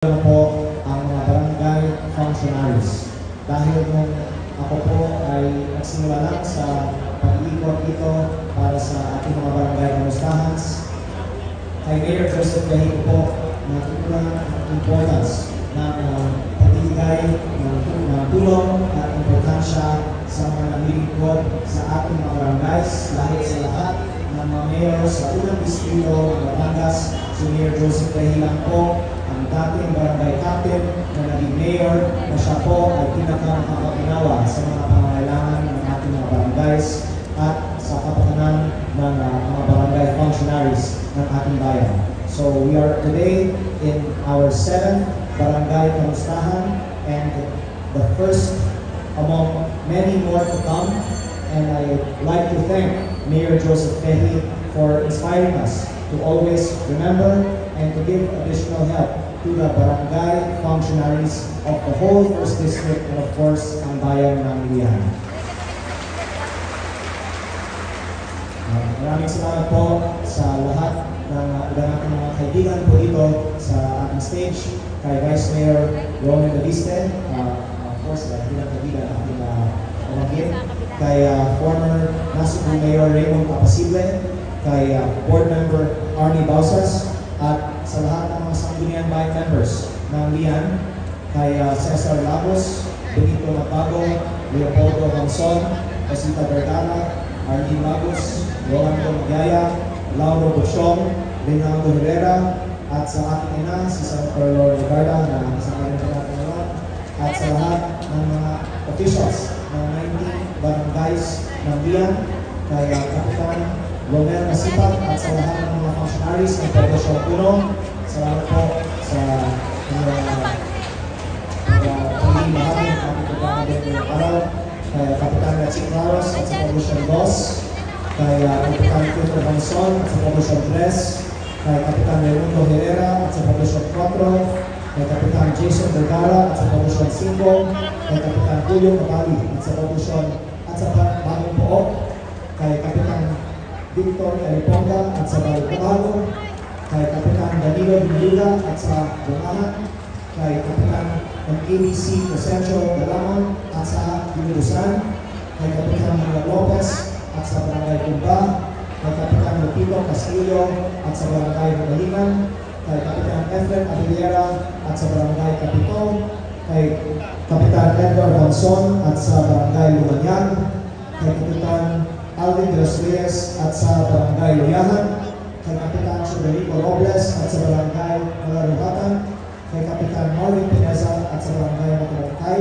po ang mga barangay functionaries. Dahil nung ako po ay nagsimula lang sa pag-iikot dito para sa ating mga barangay kamustahan, kay Mayor Joseph Gahico po natutunan ang importance ng pagbibigay ng tulong at importansya sa mga naglilingkod sa ating mga barangays dahil sa lahat ng mga mayor sa unang distrito ng Batangas. Si Mayor Joseph Gahico lang po ang dating barangay captain na naging mayor na siya po ay pinaka-nakakapinawa sa mga pangangailangan ng ating mga barangays at sa kapakanan ng mga barangay functionaries ng ating bayan. So we are today in our 7th barangay kamustahan and the first among many more to come, and I would like to thank Mayor Joseph Gahico for inspiring us to always remember and to give additional help to the barangay functionaries of the whole 1st District and of course ang bayan ng Lian. Maraming salamat po sa lahat ng iba nating mga kaibigan po dito sa ating stage, kay Vice Mayor Roman Daviste, of course, bilang kaibigan ang ating pamangkin, kay former Nasubu Mayor Raymond Capasible, kay Board Member Arnie Bausas, at sa lahat ng mga sanggunian bayan members ng Lian, kay Cesar Lagos, Benito Magbago, Leopoldo Manson, Casita Vergara, Arlene Lagos, Rolando Magyaya, Lauro Bosyong, Leonardo Herrera, at sa ating ina, si Senator Lord Ricarda, na kasama rin natin ngayon, at sa lahat ng mga officials ng 19 barangays ng Lian, kay Kapitan Romel Masipag, at sa lahat ng mga functionaries ng Pagdasyon Puno. Salamat po sa pagiging bahagi ng ating programa din ngayong araw. Kay Kapitan Rachik Claros at sa Pagdasyon Boss, kay Kapitan Peter Banson at sa Pagdasyon 3, kay Kapitan Raimundo Herrera at sa Pagdasyon 4, kay Kapitan Jason Vergara at sa Pagdasyon 5, kay Kapitan Julio Matali at sa Pagdasyon at sa Bagong Pook, kay Kapitan Victor Eliponga at sa Balipotalo, kay Kapitan Danilo Dinila at sa Bungahan, kay Kapitan ng ABC Crescencio Dalamon at sa Dimidusan, kay Kapitan Manuel Lopez at sa Barangay Kumba, kay Kapitan Lupito Castillo at sa Barangay Magalingan, kay Kapitan Efren Aguilera at sa Barangay Capito, kay Kapitan Edward Banson at sa Barangay Lumanyan, kay Kapitan Alvin de los Reyes at sa Barangay Loyahan, kay Kapitan Federico Robles at sa Barangay Malaruhatan, kay Kapitan Marvin Pineza at sa Barangay Matarangkay,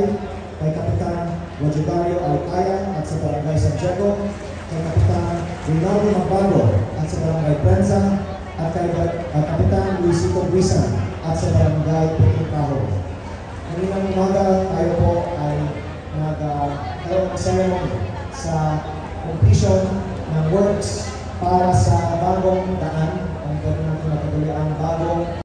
kay Kapitan Rogedario Alcaya at sa Barangay San Diego, kay Kapitan Rinaldo Magbago at sa Barangay Prensa, at kay Kapitan Luisito Buisan at sa Barangay Pekitaho. Ngayon umaga tayo po ay nagkaroon ng ceremony sa completion ng works para sa bagong daan, ang gano'n natin natuloy ang bagong